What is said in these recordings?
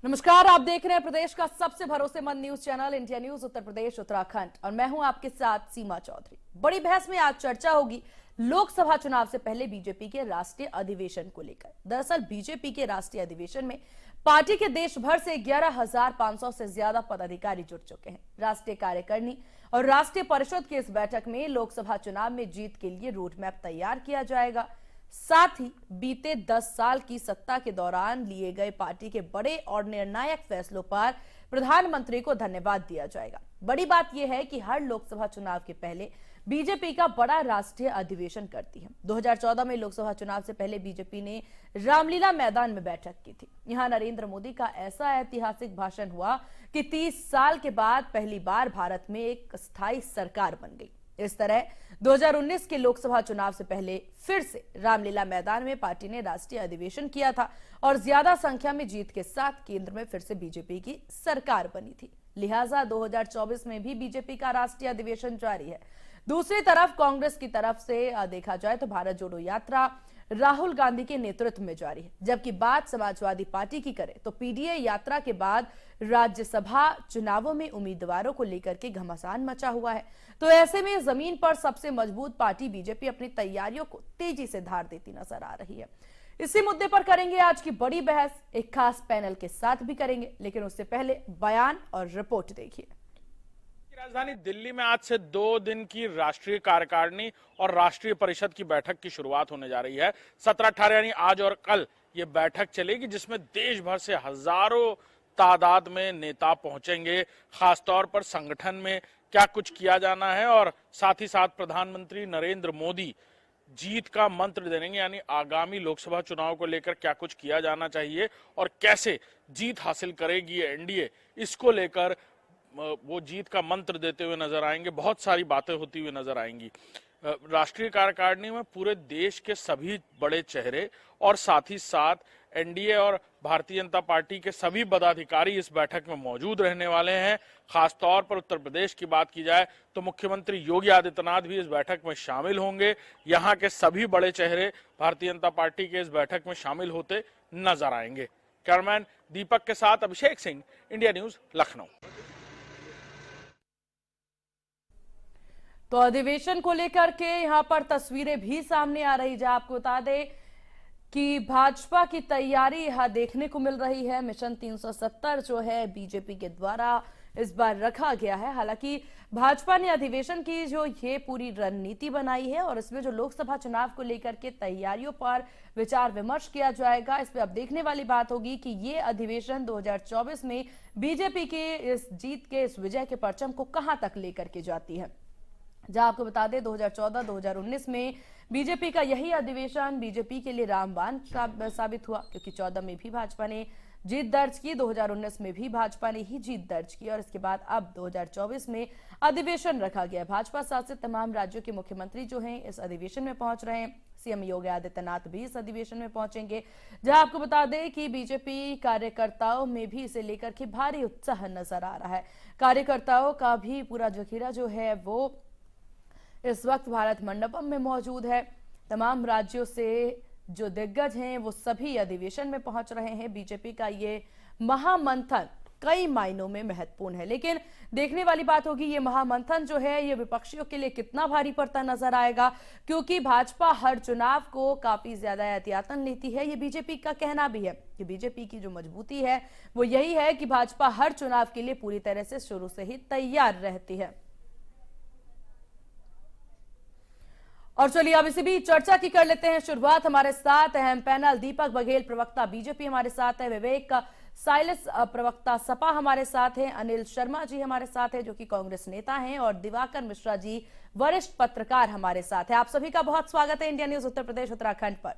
नमस्कार, आप देख रहे हैं प्रदेश का सबसे भरोसेमंद news channel India news Uttar Pradesh Uttarakhand और मैं हूं आपके साथ सीमा चौधरी। बड़ी बहस में आज चर्चा होगी लोकसभा चुनाव से पहले बीजेपी के राष्ट्रीय अधिवेशन को लेकर। दरअसल बीजेपी के राष्ट्रीय अधिवेशन में पार्टी के देश भर से 11,500 से ज्यादा पदाधिकारी जुट चुके हैं। राष्ट्रीय कार्यकारिणी और राष्ट्रीय परिषद की इस बैठक में लोकसभा चुनाव में जीत के लिए रोड मैप तैयार किया जाएगा। साथ ही बीते 10 साल की सत्ता के दौरान लिए गए पार्टी के बड़े और निर्णायक फैसलों पर प्रधानमंत्री को धन्यवाद दिया जाएगा। बड़ी बात यह है कि हर लोकसभा चुनाव के पहले बीजेपी का बड़ा राष्ट्रीय अधिवेशन करती है। 2014 में लोकसभा चुनाव से पहले बीजेपी ने रामलीला मैदान में बैठक की थी। यहां नरेंद्र मोदी का ऐसा ऐतिहासिक भाषण हुआ कि 30 साल के बाद पहली बार भारत में एक स्थायी सरकार बन गई। इस तरह 2019 के लोकसभा चुनाव से पहले फिर से रामलीला मैदान में पार्टी ने राष्ट्रीय अधिवेशन किया था और ज्यादा संख्या में जीत के साथ केंद्र में फिर से बीजेपी की सरकार बनी थी। लिहाजा 2024 में भी बीजेपी का राष्ट्रीय अधिवेशन जारी है। दूसरी तरफ कांग्रेस की तरफ से देखा जाए तो भारत जोड़ो यात्रा राहुल गांधी के नेतृत्व में जारी है, जबकि बात समाजवादी पार्टी की करें तो पीडीए यात्रा के बाद राज्यसभा चुनावों में उम्मीदवारों को लेकर के घमासान मचा हुआ है। तो ऐसे में जमीन पर सबसे मजबूत पार्टी बीजेपी अपनी तैयारियों को तेजी से धार देती नजर आ रही है। इसी मुद्दे पर करेंगे आज की बड़ी बहस, एक खास पैनल के साथ भी करेंगे, लेकिन उससे पहले बयान और रिपोर्ट देखिए। राजधानी दिल्ली में आज से 2 दिन की राष्ट्रीय कार्यकारिणी और राष्ट्रीय परिषद की बैठक की शुरुआत होने जा रही है। 17-18 यानी आज और कल ये बैठक चलेगी, जिसमें देश भर से हजारों तादाद में नेता पहुंचेंगे। खासतौर पर संगठन में क्या कुछ किया जाना है और साथ ही साथ प्रधानमंत्री नरेंद्र मोदी जीत का मंत्र देंगे, यानी आगामी लोकसभा चुनाव को लेकर क्या कुछ किया जाना चाहिए और कैसे जीत हासिल करेगी एनडीए, इसको लेकर वो जीत का मंत्र देते हुए नजर आएंगे। बहुत सारी बातें होती हुई नजर आएंगी। राष्ट्रीय कार्यकारिणी में पूरे देश के सभी बड़े चेहरे और साथ ही साथ एनडीए और भारतीय जनता पार्टी के सभी पदाधिकारी इस बैठक में मौजूद रहने वाले हैं। खासतौर पर उत्तर प्रदेश की बात की जाए तो मुख्यमंत्री योगी आदित्यनाथ भी इस बैठक में शामिल होंगे। यहाँ के सभी बड़े चेहरे भारतीय जनता पार्टी के इस बैठक में शामिल होते नजर आएंगे। कैमरामैन दीपक के साथ अभिषेक सिंह, इंडिया न्यूज, लखनऊ। तो अधिवेशन को लेकर के यहां पर तस्वीरें भी सामने आ रही है। आपको बता दें कि भाजपा की तैयारी यहां देखने को मिल रही है। मिशन 370 जो है बीजेपी के द्वारा इस बार रखा गया है। हालांकि भाजपा ने अधिवेशन की जो ये पूरी रणनीति बनाई है और इसमें जो लोकसभा चुनाव को लेकर के तैयारियों पर विचार विमर्श किया जाएगा। इस पे अब देखने वाली बात होगी कि ये अधिवेशन 2024 में बीजेपी के इस जीत के, इस विजय के परचम को कहां तक लेकर के जाती है। जहां आपको बता दें 2014-2019 में बीजेपी का यही अधिवेशन बीजेपी के लिए रामबाण साबित हुआ, क्योंकि 14 में भी भाजपा ने जीत दर्ज की, 2019 में भी भाजपा ने ही जीत दर्ज की और इसके बाद अब 2024 में अधिवेशन रखा गया। भाजपा शासित तमाम राज्यों के मुख्यमंत्री जो हैं इस अधिवेशन में पहुंच रहे हैं। सीएम योगी आदित्यनाथ भी इस अधिवेशन में पहुंचेंगे। जहां आपको बता दें कि बीजेपी कार्यकर्ताओं में भी इसे लेकर के भारी उत्साह नजर आ रहा है। कार्यकर्ताओं का भी पूरा जखीरा जो है वो इस वक्त भारत मंडपम में मौजूद है। तमाम राज्यों से जो दिग्गज हैं वो सभी अधिवेशन में पहुंच रहे हैं। बीजेपी का ये महामंथन कई मायनों में महत्वपूर्ण है, लेकिन देखने वाली बात होगी ये महामंथन जो है ये विपक्षियों के लिए कितना भारी पड़ता नजर आएगा, क्योंकि भाजपा हर चुनाव को काफी ज्यादा एहतियातन लेती है। ये बीजेपी का कहना भी है कि बीजेपी की जो मजबूती है वो यही है कि भाजपा हर चुनाव के लिए पूरी तरह से शुरू से ही तैयार रहती है। और चलिए अब इसी भी चर्चा की कर लेते हैं शुरुआत। हमारे साथ अहम पैनल दीपक बघेल प्रवक्ता बीजेपी हमारे साथ है, विवेक साइलस प्रवक्ता सपा हमारे साथ हैं, अनिल शर्मा जी हमारे साथ हैं जो कि कांग्रेस नेता हैं और दिवाकर मिश्रा जी वरिष्ठ पत्रकार हमारे साथ हैं। आप सभी का बहुत स्वागत है इंडिया न्यूज उत्तर प्रदेश उत्तराखंड पर।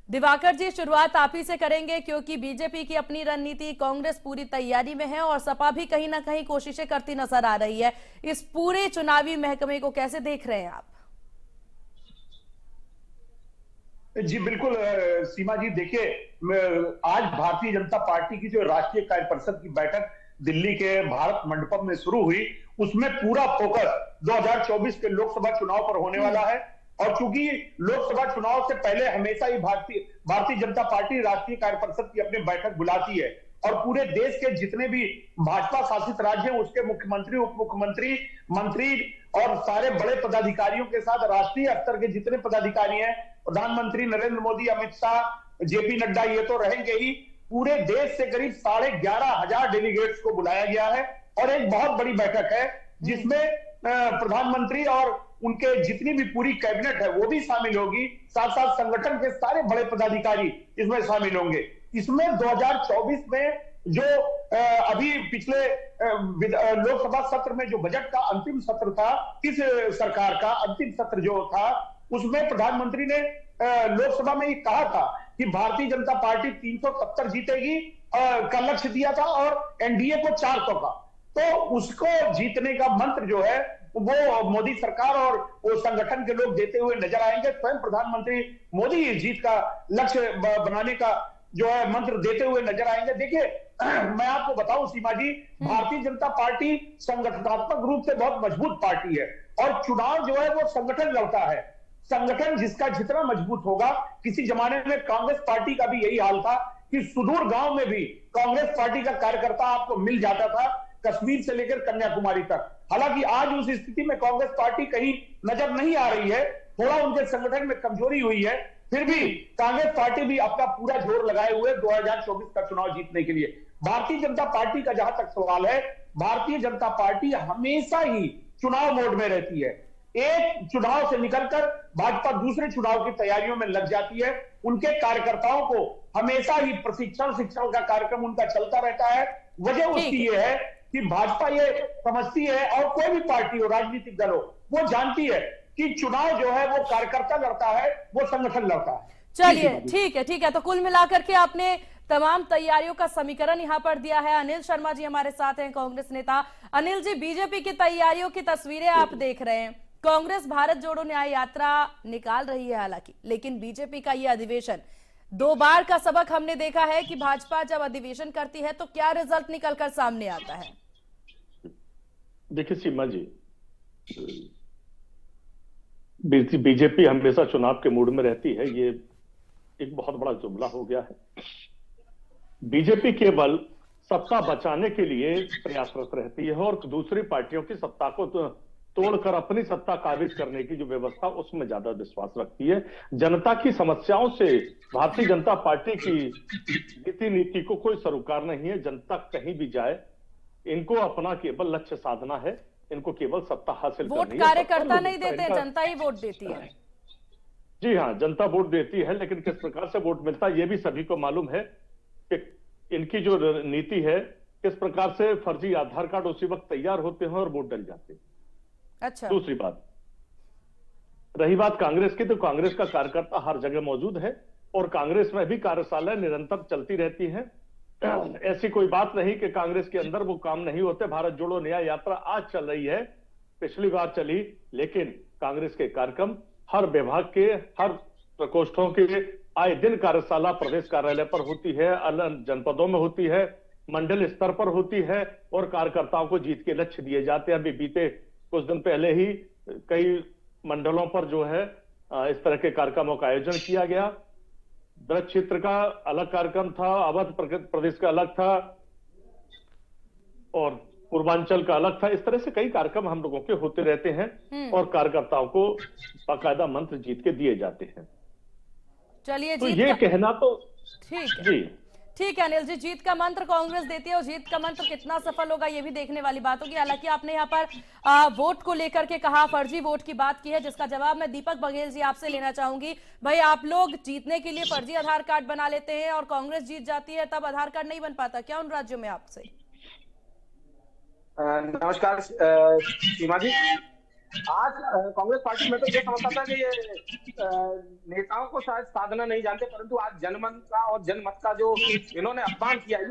दिवाकर जी, शुरुआत आप ही से करेंगे क्योंकि बीजेपी की अपनी रणनीति, कांग्रेस पूरी तैयारी में है और सपा भी कहीं ना कहीं कोशिशें करती नजर आ रही है। इस पूरे चुनावी महकमे को कैसे देख रहे हैं आप? जी बिल्कुल सीमा जी, देखिए आज भारतीय जनता पार्टी की जो राष्ट्रीय कार्य परिषद की बैठक दिल्ली के भारत मंडपम में शुरू हुई, उसमें पूरा फोकस 2024 के लोकसभा चुनाव पर होने वाला है। और चूंकि लोकसभा चुनाव से पहले हमेशा ही भारतीय जनता पार्टी राष्ट्रीय कार्य परिषद की अपनी बैठक बुलाती है और पूरे देश के जितने भी भाजपा शासित राज्य हैं उसके मुख्यमंत्री, उप मुख्यमंत्री, मंत्री और सारे बड़े पदाधिकारियों के साथ राष्ट्रीय स्तर के जितने पदाधिकारी हैं, प्रधानमंत्री नरेंद्र मोदी, अमित शाह, जेपी नड्डा, ये तो रहेंगे ही। पूरे देश से करीब 11,500 डेलीगेट्स को बुलाया गया है और एक बहुत बड़ी बैठक है जिसमें प्रधानमंत्री और उनके जितनी भी पूरी कैबिनेट है वो भी शामिल होगी, साथ साथ संगठन के सारे बड़े पदाधिकारी इसमें शामिल होंगे। इसमें 2024 में जो अभी पिछले लोकसभा सत्र में जो बजट का अंतिम सत्र था, इस सरकार का अंतिम सत्र जो था, उसमें प्रधानमंत्री ने लोकसभा में ये कहा था कि भारतीय जनता पार्टी 370 जीतेगी का लक्ष्य दिया था और एनडीए को 400 का। तो उसको जीतने का मंत्र जो है वो मोदी सरकार और वो संगठन के लोग देते हुए नजर आएंगे। स्वयं प्रधानमंत्री मोदी इस जीत का लक्ष्य बनाने का जो है मंत्र देते हुए नजर आएंगे। देखिए, मैं आपको बताऊं सीमा जी, भारतीय जनता पार्टी संगठनात्मक रूप से बहुत मजबूत पार्टी है और चुनाव जो है वो संगठन लड़ता है। संगठन जिसका जितना मजबूत होगा, किसी जमाने में कांग्रेस पार्टी का भी यही हाल था कि सुदूर गांव में भी कांग्रेस पार्टी का कार्यकर्ता आपको मिल जाता था, कश्मीर से लेकर कन्याकुमारी तक। हालांकि आज उस स्थिति में कांग्रेस पार्टी कहीं नजर नहीं आ रही है, थोड़ा उनके संगठन में कमजोरी हुई है, फिर भी कांग्रेस पार्टी भी अपना पूरा जोर लगाए हुए 2024 का चुनाव जीतने के लिए। भारतीय जनता पार्टी का जहां तक सवाल है, भारतीय जनता पार्टी हमेशा ही चुनाव मोड में रहती है। एक चुनाव से निकलकर भाजपा दूसरे चुनाव की तैयारियों में लग जाती है। उनके कार्यकर्ताओं को हमेशा ही प्रशिक्षण शिक्षण का कार्यक्रम उनका चलता रहता है। वजह उसकी ये है कि भाजपा ये समझती है, और कोई भी पार्टी हो, राजनीतिक दल हो, वो जानती है कि चुनाव जो है वो कार्यकर्ता लड़ता है, वो संगठन लड़ता है। चलिए, ठीक है। तो कुल मिलाकर के आपने तमाम तैयारियों का समीकरण यहां पर दिया है। अनिल शर्मा जी हमारे साथ हैं, कांग्रेस नेता। अनिल जी, बीजेपी की तैयारियों की तस्वीरें आप देख रहे हैं। कांग्रेस भारत जोड़ो न्याय यात्रा निकाल रही है हालांकि, लेकिन बीजेपी का यह अधिवेशन 2 बार का सबक हमने देखा है कि भाजपा जब अधिवेशन करती है तो क्या रिजल्ट निकलकर सामने आता है। देखिए सीमा जी, बीजेपी हमेशा चुनाव के मूड में रहती है, ये एक बहुत बड़ा जुमला हो गया है। बीजेपी केवल सत्ता बचाने के लिए प्रयासरत रहती है और दूसरी पार्टियों की सत्ता को तोड़कर अपनी सत्ता काबिज करने की जो व्यवस्था, उसमें ज्यादा विश्वास रखती है। जनता की समस्याओं से भारतीय जनता पार्टी की नीति को कोई सरोकार नहीं है। जनता कहीं भी जाए, इनको अपना केवल लक्ष्य साधना है, इनको केवल सत्ता हासिल करनी है। वोट कार्यकर्ता नहीं देते हैं, जनता ही वोट देती है। जी हाँ, जनता वोट देती है, लेकिन किस प्रकार से वोट मिलता है ये भी सभी को मालूम है कि इनकी जो नीति है, किस प्रकार से फर्जी आधार कार्ड उसी वक्त तैयार होते हैं और वोट डल जाते हैं। अच्छा, दूसरी बात, रही बात कांग्रेस की, तो कांग्रेस का कार्यकर्ता हर जगह मौजूद है और कांग्रेस में भी कार्यशालाएं निरंतर चलती रहती हैं। ऐसी कोई बात नहीं कि कांग्रेस के अंदर वो काम नहीं होते। भारत जोड़ो न्याय यात्रा आज चल रही है, पिछली बार चली, लेकिन कांग्रेस के कार्यक्रम हर विभाग के, हर प्रकोष्ठों के आए दिन कार्यशाला प्रदेश कार्यालय पर होती है, अलग जनपदों में होती है, मंडल स्तर पर होती है और कार्यकर्ताओं को जीत के लक्ष्य दिए जाते हैं। अभी बीते कुछ दिन पहले ही कई मंडलों पर जो है इस तरह के कार्यक्रमों का आयोजन किया गया। ब्रज क्षेत्र का अलग कार्यक्रम था, अवध प्रदेश का अलग था और पूर्वांचल का अलग था। इस तरह से कई कार्यक्रम हम लोगों के होते रहते हैं और कार्यकर्ताओं को बाकायदा मंत्र जीत के दिए जाते हैं। चलिए, तो ये कहना तो ठीक है जी, ठीक है अनिल जी, जीत का मंत्र कांग्रेस देती है और जीत का मंत्र कितना सफल होगा ये भी देखने वाली बात होगी। हालांकि आपने यहाँ पर वोट को लेकर के कहा, फर्जी वोट की बात की है, जिसका जवाब मैं दीपक बघेल जी आपसे लेना चाहूंगी। भाई, आप लोग जीतने के लिए फर्जी आधार कार्ड बना लेते हैं और कांग्रेस जीत जाती है तब आधार कार्ड नहीं बन पाता क्या उन राज्यों में आपसे? नमस्कार सीमा जी। आज कांग्रेस पार्टी में तो ये समझता था कि ये नेताओं को शायद साधना नहीं जानते, परंतु आज जनमन का और जनमत का जो इन्होंने अपमान किया है,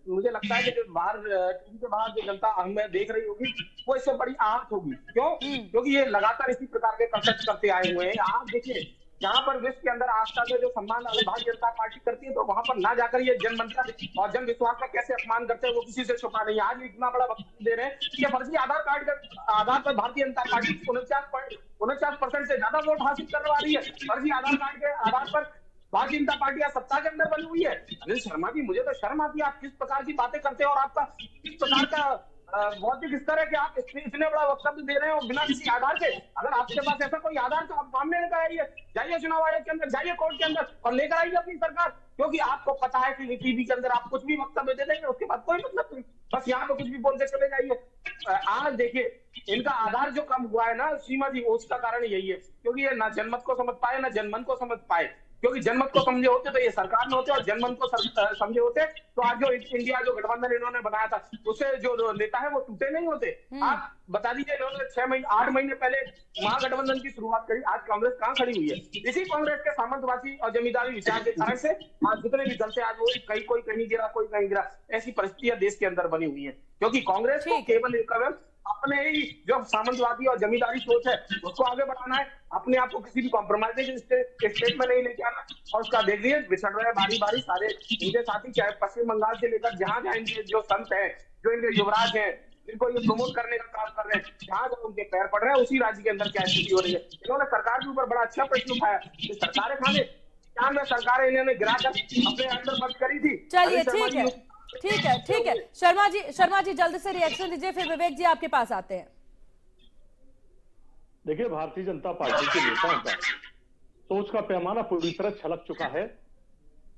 मुझे लगता है कि जो बाहर टीवी के बाहर जो जनता हमें देख रही होगी वो इससे बड़ी आहत होगी। क्यों? क्योंकि ये लगातार इसी प्रकार के कसरत करते आए हुए हैं। आप देखिए, जहां पर विश्व के अंदर आस्था का जो सम्मान भारतीय जनता पार्टी करती है, तो वहां पर ना जाकर ये जनमंत्र और जन विश्वास का कैसे अपमान करते हैं वो किसी से छुपा नहीं है। आज इतना बड़ा वक्तव्य दे रहे हैं कि फर्जी आधार कार्ड के आधार पर भारतीय जनता पार्टी 49% से ज्यादा वोट हासिल करवा रही है। फर्जी आधार कार्ड के आधार पर भारतीय जनता पार्टी आज सत्ता के अंदर बनी हुई है। अनिल शर्मा जी, मुझे तो शर्म आती है आप किस प्रकार की बातें करते हैं और आपका किस प्रकार का बौद्धिक स्तर है कि आप इतने बड़ा वक्तव्य दे रहे हो बिना किसी आधार के। अगर आपके पास ऐसा कोई आधार तो आप सामने लेकर आइए, जाइए चुनाव आयोग के अंदर, जाइए कोर्ट के अंदर और लेकर आइए अपनी सरकार, क्योंकि आपको पता है कि टीवी के अंदर आप कुछ भी वक्तव्य दे देंगे, उसके बाद कोई मतलब नहीं, बस यहाँ पे कुछ भी बोल के चले जाइए। आज देखिए इनका आधार जो कम हुआ है ना सीमा जी, उसका कारण यही है क्योंकि ये ना जनमत को समझ पाए ना जनमन को समझ पाए। क्योंकि जनमत को समझे होते तो ये सरकार में होते और जनमन को समझे होते तो आज जो इंडिया जो गठबंधन इन्होंने बनाया था उससे जो नेता है वो टूटे नहीं होते। आप बता दीजिए इन्होंने 6 महीने 8 महीने पहले महागठबंधन की शुरुआत करी, आज कांग्रेस कहां खड़ी हुई है? इसी कांग्रेस के सामंतवादी और जमींदारी विचार के कारण से आज जितने भी दल से आज वो कोई कहीं गिरा कोई कहीं गिरा, ऐसी परिस्थितियां देश के अंदर बनी हुई है। क्योंकि कांग्रेस को केवल अपने ही जो सामंतवादी और जमींदारी सोच है उसको आगे बढ़ाना है, अपने आप को किसी भी कॉम्प्रोमाइजिंग स्टेट में नहीं लेके आना। और उसका देख लीजिए बिछड़ रहे बारी बारी सारे इनके साथी, चाहे पश्चिम बंगाल से लेकर जहां जहां इनके जो संत है, जो इनके युवराज है, इनको ये प्रमोट करने का काम कर रहे हैं, जहां जहां उनके पैर पड़ रहे हैं उसी राज्य के अंदर क्या स्थिति हो रही है। इन्होंने सरकार के ऊपर बड़ा अच्छा प्रश्न उठाया कि सरकारें खाने क्या में सरकारें इन्होंने गिराकर अपने अंदर बंद करी थी। चलिए ठीक है शर्मा जी जल्दी से रिएक्शन दीजिए, फिर विवेक जी आपके पास आते हैं। देखिए, भारतीय जनता पार्टी के नेताओं का सोच का पैमाना पूरी तरह छलक चुका है।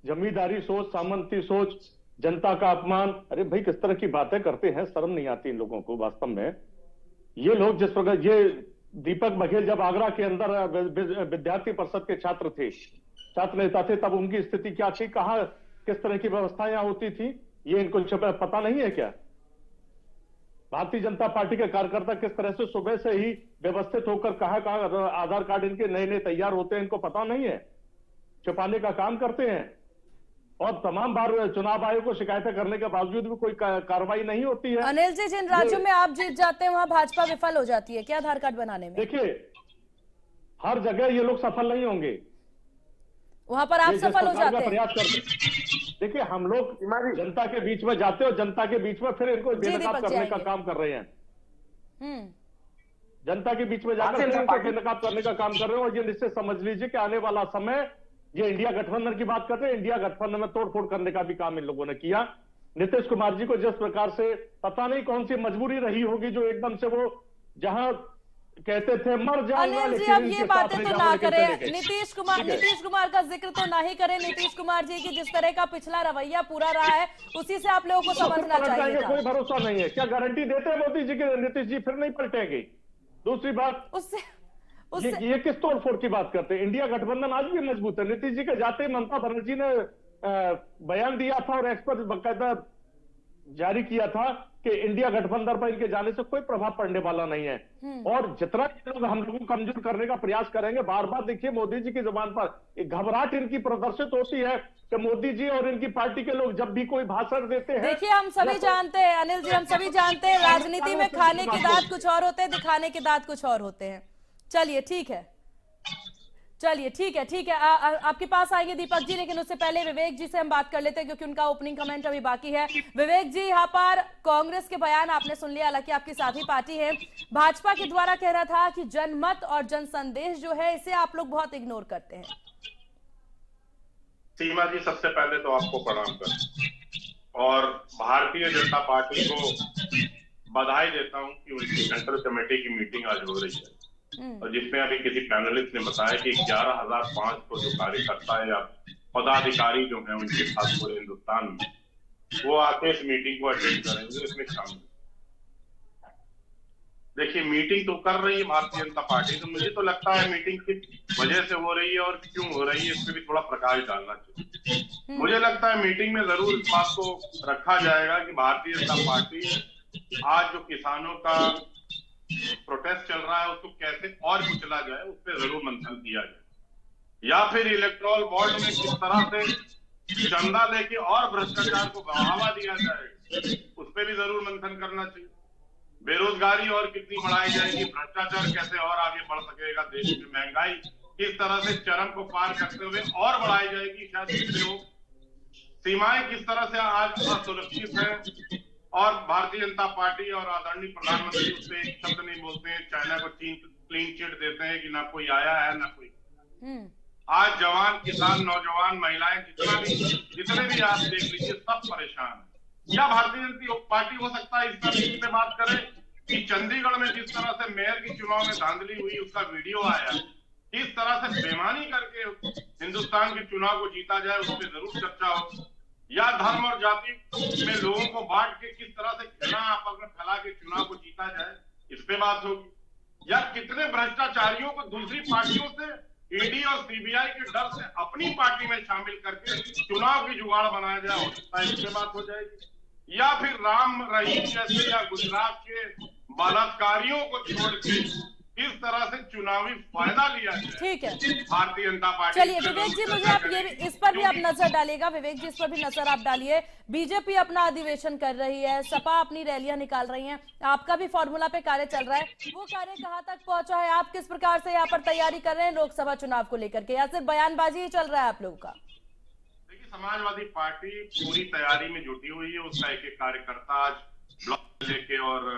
जमींदारी सोच, सामंती सोच, जनता का अपमान, अरे भाई किस तरह की बातें करते हैं, शर्म नहीं आती इन लोगों को वास्तव में। ये लोग जिस प्रकार, ये दीपक बघेल जब आगरा के अंदर विद्यार्थी परिषद के छात्र थे, छात्र नेता थे, तब उनकी स्थिति क्या थी, कहां किस तरह की व्यवस्था यहां होती थी, ये इनको पता नहीं है क्या? भारतीय जनता पार्टी के कार्यकर्ता किस तरह से सुबह से ही व्यवस्थित होकर कहां आधार कार्ड इनके नए नए तैयार होते हैं, इनको पता नहीं है, छुपाने का काम करते हैं। और तमाम बार चुनाव आयोग को शिकायतें करने के बावजूद भी कोई कार्रवाई नहीं होती है। अनिल जी, जिन राज्यों में आप जीत जाते हैं वहां भाजपा विफल हो जाती है क्या आधार कार्ड बनाने में? देखिए, हर जगह ये लोग सफल नहीं होंगे, वहां पर आप सफल हो जाते हैं। प्रयास करते। देखिए, हम लोग जनता के बीच में जाते हैं और जनता के बीच में फिर इनको बेनकाब करने का काम कर रहे हैं। जनता के बीच में जाकर फिर इनको बेनकाब करने का काम कर रहे हैं। और ये निश्चित समझ लीजिए कि आने वाला समय, ये इंडिया गठबंधन की बात करते हैं, इंडिया गठबंधन में तोड़फोड़ करने का भी काम इन लोगों ने किया। नीतीश कुमार जी को जिस प्रकार से पता नहीं कौन सी मजबूरी रही होगी, जो एकदम से वो जहां कहते थे मर जाऊंगा, अनिल जी अब ये बातें तो ना करें, नीतीश कुमार का जिक्र तो ना ही करें। नीतीश कुमार जी की जिस तरह का पिछला रवैया पूरा रहा है उसी से आप लोगों को समझना चाहिए था। कोई भरोसा नहीं है, क्या गारंटी देते हैं मोदी जी के नीतीश जी फिर नहीं पलटेंगे? दूसरी बात, ये किस तोड़ फोड़ की बात करते हैं? इंडिया गठबंधन आज भी मजबूत है। नीतीश जी के जाते ही ममता बनर्जी ने बयान दिया था और एक्सपर्ट बकायदा जारी किया था कि इंडिया गठबंधन पर इनके जाने से कोई प्रभाव पड़ने वाला नहीं है। और जितना लोग हम लोगों को कमजोर करने का प्रयास करेंगे, बार बार देखिए मोदी जी की जुबान पर एक घबराहट इनकी प्रदर्शित होती है कि मोदी जी और इनकी पार्टी के लोग जब भी कोई भाषण देते हैं। देखिए, हम सभी जानते हैं अनिल जी, हम सभी जानते हैं राजनीति में खाने के दांत कुछ और होते हैं, दिखाने के दांत कुछ और होते हैं। चलिए ठीक है आपके पास आएंगे दीपक जी, लेकिन उससे पहले विवेक जी से हम बात कर लेते हैं क्योंकि उनका ओपनिंग कमेंट अभी बाकी है। विवेक जी, यहाँ पर कांग्रेस के बयान आपने सुन लिया, हालांकि आपकी साथी पार्टी है। भाजपा के द्वारा कहना था कि जनमत और जन संदेश जो है इसे आप लोग बहुत इग्नोर करते हैं। सीमा जी, सबसे पहले तो आपको प्रणाम कर और भारतीय जनता पार्टी को बधाई देता हूं कि उनकी सेंट्रल कमेटी की मीटिंग आज हो रही है और जिसमें अभी किसी पैनलिस्ट ने बताया कि 11,500 जो कार्यकर्ता या पदाधिकारी जो हैं उनके साथ पूरे हिंदुस्तान में, वो आके इस मीटिंग को अटेंड करेंगे, इसमें शामिल। देखिए, मीटिंग तो कर रही है भारतीय जनता पार्टी, तो मुझे तो लगता है मीटिंग किस वजह से हो रही है और क्यों हो रही है इस पर भी थोड़ा प्रकाश डालना चाहिए। मुझे लगता है मीटिंग में जरूर इस बात को रखा जाएगा कि भारतीय जनता पार्टी आज जो किसानों का प्रोटेस्ट चल रहा है उसको कैसे और कुचला जाए, उस पर जरूर मंथन किया जाए। या फिर इलेक्टोरल बॉन्ड में किस तरह से चंदा लेके और भ्रष्टाचार को बढ़ावा दिया जाए, उस पर भी जरूर मंथन करना चाहिए। बेरोजगारी और कितनी बढ़ाई जाएगी, भ्रष्टाचार कैसे और आगे बढ़ सकेगा, देश में महंगाई किस तरह से चरम को पार करते हुए और बढ़ाई जाएगी, शायद हो, सीमाएं किस तरह से आज असुरक्षित है और भारतीय जनता पार्टी और आदरणीय प्रधानमंत्री उससे एक शब्द नहीं बोलते हैं, चाइना को क्लीन चिट देते हैं कि ना कोई आया है ना कोई। आज जवान, किसान, नौजवान, महिलाएं, जितने भी आप देख लीजिए, सब परेशान है। या भारतीय जनता पार्टी हो सकता है इस तरह से बात करे कि चंडीगढ़ में जिस तरह से मेयर की चुनाव में धांधली हुई, उसका वीडियो आया, किस तरह से बेईमानी करके हिंदुस्तान के चुनाव को जीता जाए, उस पर जरूर चर्चा हो। या धर्म और जाति में लोगों को बांट के किस तरह से घृणा आपस में फैला के चुनाव को जीता जाए, इस पे बात होगी। या कितने भ्रष्टाचारियों को दूसरी पार्टियों से ईडी और सीबीआई के डर से अपनी पार्टी में शामिल करके चुनाव की जुगाड़ बनाया जाए, हो सकता है इस पे बात हो जाएगी। या फिर राम रहीम जैसे या गुजरात के बलात्कारियों को छोड़ के किस तरह से चुनावी फायदा लिया जाए, ठीक है भारतीय जनता पार्टी। चलिए विवेक जी, मुझे आप ये भी इस पर भी आप नजर डालिएगा। विवेक जी, इस पर भी नजर आप डालिए। बीजेपी अपना अधिवेशन कर रही है, सपा अपनी रैलियां निकाल रही हैं, आपका भी फॉर्मूला पे कार्य चल रहा है, वो कार्य कहाँ तक पहुंचा है? आप किस प्रकार से यहाँ पर तैयारी कर रहे हैं लोकसभा चुनाव को लेकर के, या सिर्फ बयानबाजी ही चल रहा है आप लोगों का? देखिए, समाजवादी पार्टी पूरी तैयारी में जुटी हुई है। उसका एक एक कार्यकर्ता आज ब्लॉक लेके और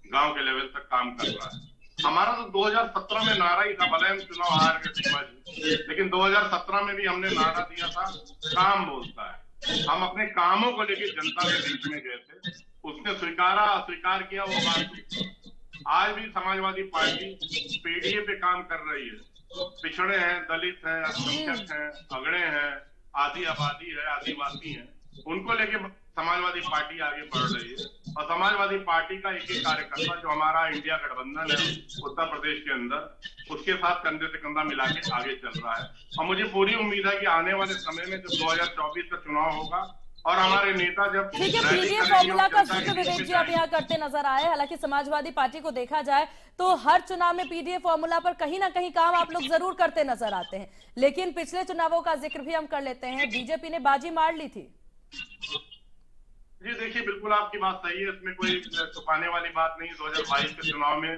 गांव के लेवल तक काम कर रहा है। हमारा तो 2017 में नारा ही था, भले हम चुनाव हार गए, लेकिन 2017 में भी हमने नारा दिया था, काम बोलता है। हम अपने कामों को लेकर जनता के बीच में गए थे, उसने स्वीकारा अस्वीकार किया वो बात। आज भी समाजवादी पार्टी पीडीए पे काम कर रही है। पिछड़े हैं, दलित हैं, अल्पसंख्यक हैं, अगड़े हैं, आदि आबादी है, आदिवासी हैं, उनको लेके समाजवादी पार्टी आगे बढ़ रही है। और समाजवादी पार्टी का एक एक कार्यकर्ता जो हमारा इंडिया गठबंधन है उत्तर प्रदेश के अंदर, उसके साथ कंधे से कंधा मिला के आगे चल रहा है। और मुझे पूरी उम्मीद है कि आने वाले समय में जब 2024 का चुनाव होगा और हमारे नेता जब ठीक है, पीडीए फॉर्मूला का जिक्र विवेक जी आप यहाँ करते नजर आए। हालांकि समाजवादी पार्टी को देखा जाए तो हर चुनाव में पीडीए फॉर्मूला पर कहीं ना कहीं काम आप लोग जरूर करते नजर आते हैं, लेकिन पिछले चुनावों का जिक्र भी हम कर लेते हैं, बीजेपी ने बाजी मार ली थी। जी देखिए, बिल्कुल आपकी बात सही है, इसमें कोई छुपाने वाली बात नहीं। 2022 के चुनाव में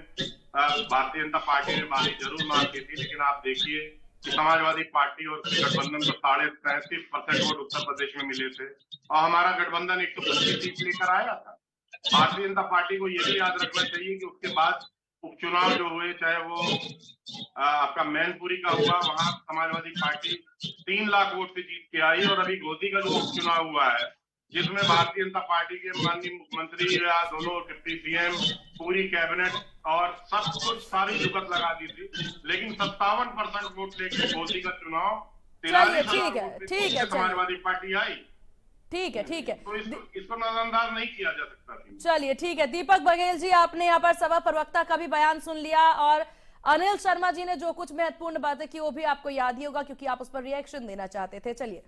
भारतीय जनता पार्टी ने बाजी जरूर मार की थी, लेकिन आप देखिए कि समाजवादी पार्टी और गठबंधन को 33.33% वोट उत्तर प्रदेश में मिले थे और हमारा गठबंधन 125 सीट लेकर आया था। भारतीय जनता पार्टी को ये भी याद रखना चाहिए कि उसके बाद उपचुनाव जो हुए, चाहे वो आपका मैनपुरी का हुआ, वहां समाजवादी पार्टी 3 लाख वोट से जीत के आई। और अभी गोदी का जो उपचुनाव हुआ है, जिसमें भारतीय जनता पार्टी के माननीय मुख्यमंत्री या दोनों डिप्टी सीएम, पूरी कैबिनेट और सब कुछ सारी जुगत लगा दी थी, लेकिन 57% वोट लेकर गोदी का चुनाव ठीक है, समाजवादी पार्टी आई। ठीक है तो इसको नजरअंदाज नहीं किया जा सकता। चलिए ठीक है, दीपक बघेल जी, आपने यहाँ पर सभा प्रवक्ता का भी बयान सुन लिया और अनिल शर्मा जी ने जो कुछ महत्वपूर्ण बातें की वो भी आपको याद ही होगा, क्योंकि आप उस पर रिएक्शन देना चाहते थे। चलिए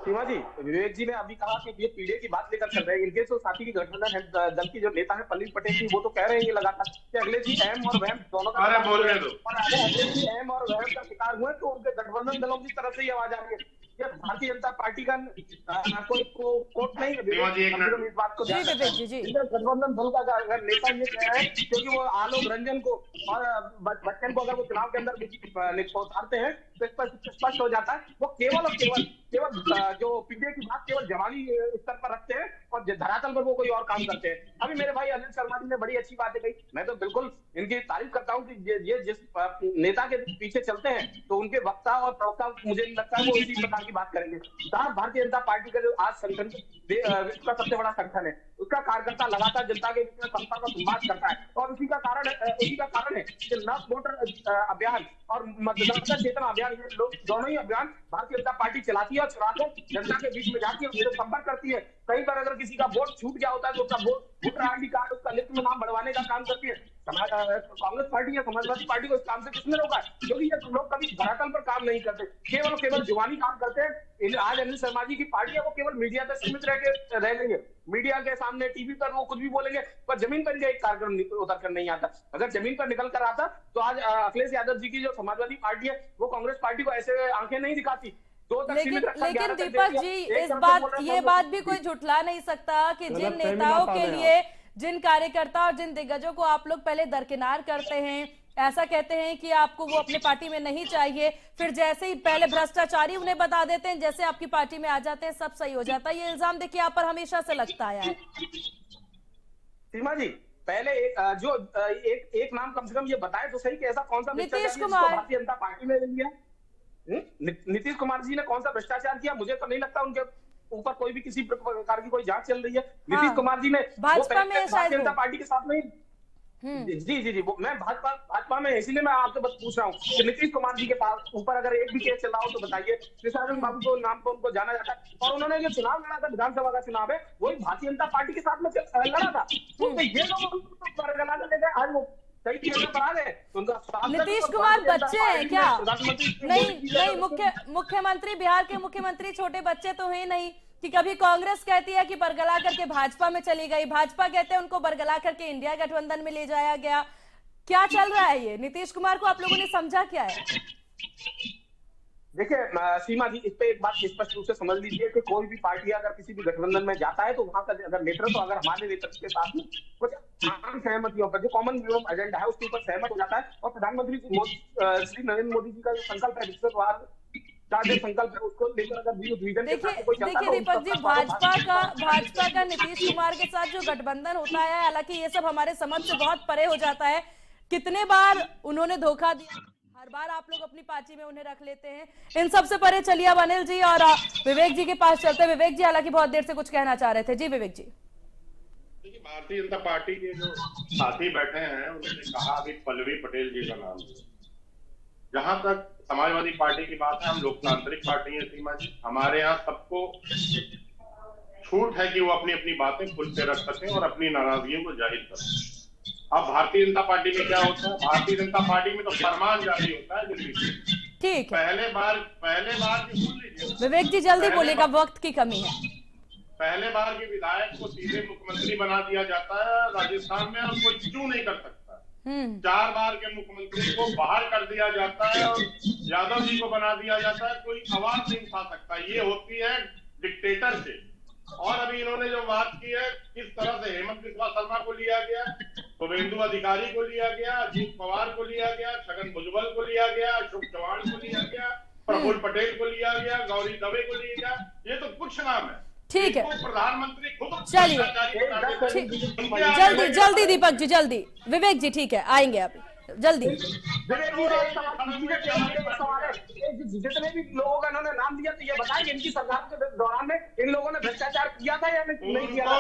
सीमा जी, विवेक जी ने अभी कहा कि ये पीडीए की बात लेकर चल रहे हैं। इनके जो साथी की गठबंधन है, दल की जो नेता है पल्लील पटेल जी, वो तो कह रहे हैं ये लगातार कि अगले जी अहम और वहम दोनों का बोलने दो। और अगले जी अहम और वहम का शिकार हुए तो उनके गठबंधन दलों की तरफ से ये आवाज आ रही है। ये भारतीय जनता पार्टी का कोई कोट नहीं है। इस बात को गठबंधन दल का अगर नेता ये कह रहे हैं, क्योंकि वो आलोक रंजन को और बच्चन को अगर वो चुनाव के अंदर उतारते हैं तो इस पर स्पष्ट हो जाता है वो केवल और केवल जो पीडीए की बात केवल जवानी स्तर पर रखते हैं और धरातल पर वो कोई और काम करते हैं। अभी मेरे भाई अनिल शर्मा जी ने बड़ी अच्छी बातें कही, मैं तो बिल्कुल इनकी तारीफ करता हूं कि ये जिस नेता के पीछे चलते हैं तो उनके वक्ता और प्रवक्ता मुझे नहीं लगता है वो इसी प्रकार की बात करेंगे। भारतीय जनता पार्टी का जो आज संगठन विश्व का सबसे बड़ा संगठन है, उसका कार्यकर्ता लगातार जनता के बीच में समता का संवाद करता है और उसी का कारण है कि नव वोटर अभियान और मतदाता चेतना अभियान, ये लोग दोनों ही अभियान भारतीय जनता पार्टी चलाती है और चलाकर जनता के बीच में जाती है, उनसे संपर्क करती है। कहीं पर अगर किसी का वोट छूट गया होता है तो उसका वोटर आईडी कार्ड, उसका लिस्ट में नाम बढ़वाने का काम करती है। कांग्रेस पार्टी या समाजवादी पार्टी को इस काम से किसने रोका है? क्योंकि ये लोग कभी धरातल पर काम नहीं करते, केवल जुबानी काम करते हैं। आज अनिल शर्मा जी की पार्टी है वो केवल मीडिया तक सीमित रह गई है। मीडिया के सामने टीवी पर वो कुछ भी बोलेंगे, पर जमीन पर एक कार्यक्रम उतर कर नहीं आता। अगर जमीन पर निकल कर आता तो आज अखिलेश यादव जी की जो समाजवादी पार्टी है वो कांग्रेस पार्टी को ऐसे आंखें नहीं दिखाती। लेकिन दीपक जी, ये बात भी कोई झुठला नहीं सकता कि जिन नेताओं के लिए, जिन कार्यकर्ता और जिन दिग्गजों को आप लोग पहले दरकिनार करते हैं, ऐसा कहते हैं कि आपको वो अपने पार्टी में नहीं चाहिए, फिर जैसे ही पहले भ्रष्टाचारी उन्हें बता देते हैं, जैसे आपकी पार्टी में आ जाते हैं सब सही हो जाता है। ये इल्जाम देखिए आप पर हमेशा से लगता आया है। सीमा जी, पहले एक नाम कम से कम ये बताए तो सही कि ऐसा कौन सा नीतीश भ्रष्टाचार कुमार। जिसको भारतीय जनता पार्टी ने लिया। नीतीश कुमार जी ने कौन सा भ्रष्टाचार किया? मुझे तो नहीं लगता उनके ऊपर कोई भी किसी प्रकार की कोई जांच चल रही है। नीतीश कुमार जी ने भाजपा में शायद भारतीय जनता पार्टी के साथ नहीं। जी वो मैं भाजपा में, इसीलिए मैं आपसे बस पूछ रहा हूँ कि नीतीश कुमार जी के पास ऊपर अगर एक भी केस चल रहा हो तो बताइए। निशानंद बाबू को नाम पर उनको जाना जाता है और उन्होंने जो चुनाव लड़ा था, विधानसभा का चुनाव है, वही भारतीय जनता पार्टी के साथ में लड़ा था। तो ये लोग बरगला कर ले गए, आज वो कई चीजें बना गए। नीतीश कुमार बच्चे हैं क्या? नहीं, मुख्यमंत्री, बिहार के मुख्यमंत्री छोटे बच्चे तो हैं नहीं कि कभी कांग्रेस कहती है कि बरगला करके भाजपा में चली गई, भाजपा कहते हैं उनको बरगला करके इंडिया गठबंधन में ले जाया गया। क्या चल रहा है ये? नीतीश कुमार को आप लोगों ने समझा क्या है? देखिए सीमा जी, इस पे एक बात स्पष्ट रूप से समझ लीजिए कि कोई भी पार्टी अगर किसी भी गठबंधन में जाता है तो वहां का अगर नेतृत्व, अगर हमारे नेतृत्व के साथ में कुछ आम सहमतियों पर, जो कॉमन एजेंडा है उसके ऊपर सहमत हो जाता है और प्रधानमंत्री श्री नरेंद्र मोदी जी का जो संकल्प है, विकसित भारत का जो संकल्प है, उसको लेकर अगर देखिए दीपक जी, भाजपा का नीतीश कुमार के साथ जो गठबंधन होता है, हालांकि ये सब हमारे समझ से बहुत परे हो जाता है। कितने बार उन्होंने धोखा दिया, हर बार आप लोग अपनी पार्टी में उन्हें रख लेते हैं। इन सबसे परे चलिए अब अनिल जी और विवेक जी के पास चलते हैं। विवेक जी हालांकि बहुत देर से कुछ कहना चाह रहे थे। जी विवेक जी। देखिए, भारतीय जनता पार्टी के जो साथी बैठे हैं उन्होंने कहा अभी पल्लवी पटेल जी का नाम। जहां तक समाजवादी पार्टी की बात है, हम लोकतांत्रिक पार्टी है सीमा जी, हमारे यहाँ सबको छूट है कि वो अपनी अपनी बातें खुल के रख सकें और अपनी नाराजगियों को जाहिर करें। अब भारतीय जनता पार्टी में क्या होता है? भारतीय जनता पार्टी में तो फरमान जारी होता है दिल्ली से। ठीक है, पहले बार की सुन लीजिए विवेक जी जल्दी बोलेगा, वक्त की कमी है। पहले बार के विधायक को सीधे मुख्यमंत्री बना दिया जाता है राजस्थान में और कोई क्यों नहीं कर सकता। 4 बार के मुख्यमंत्री को बाहर कर दिया जाता है और यादव जी को बना दिया जाता है, कोई आवाज नहीं उठा सकता। ये होती है डिक्टेटरशिप। और अभी इन्होंने जो बात की है, किस तरह से हेमंत बिस्वा शर्मा को लिया गया, शुभेंदु अधिकारी को लिया गया, अजीत पवार को लिया गया, छगन भुजबल को लिया गया, अशोक चौहान को लिया गया, प्रफुल्ल पटेल को लिया गया, गौरी दवे को लिया गया, ये तो कुछ नाम है। ठीक है, प्रधानमंत्री खुद चलिए जल्दी दीपक जी, जल्दी विवेक जी, ठीक है आएंगे आप जल्दी। जितने भी लोगों का इन्होंने नाम दिया तो ये बताएं इनकी सरकार के दौरान में इन लोगों ने भ्रष्टाचार किया था या नहीं किया था?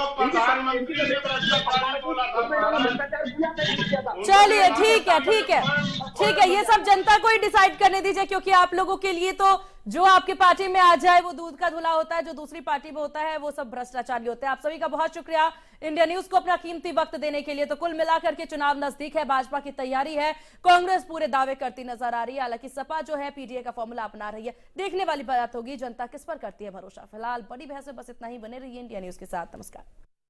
चलिए ठीक है, ये सब जनता को ही डिसाइड करने दीजिए, क्योंकि आप लोगों के लिए तो जो आपकी पार्टी में आ जाए वो दूध का धुला होता है, जो दूसरी पार्टी में होता है वो सब भ्रष्टाचारी होते हैं। आप सभी का बहुत शुक्रिया इंडिया न्यूज को अपना कीमती वक्त देने के लिए। तो कुल मिलाकर के चुनाव नजदीक है, भाजपा की तैयारी है, कांग्रेस पूरे दावे करती नजर आ रही है। हालांकि सपा जो है पीडीए का फॉर्मूला अपना रही है। देखने वाली बात होगी जनता किस पर करती है भरोसा। फिलहाल बड़ी बहस में बस इतना ही। बने रहिए इंडिया न्यूज के साथ। नमस्कार।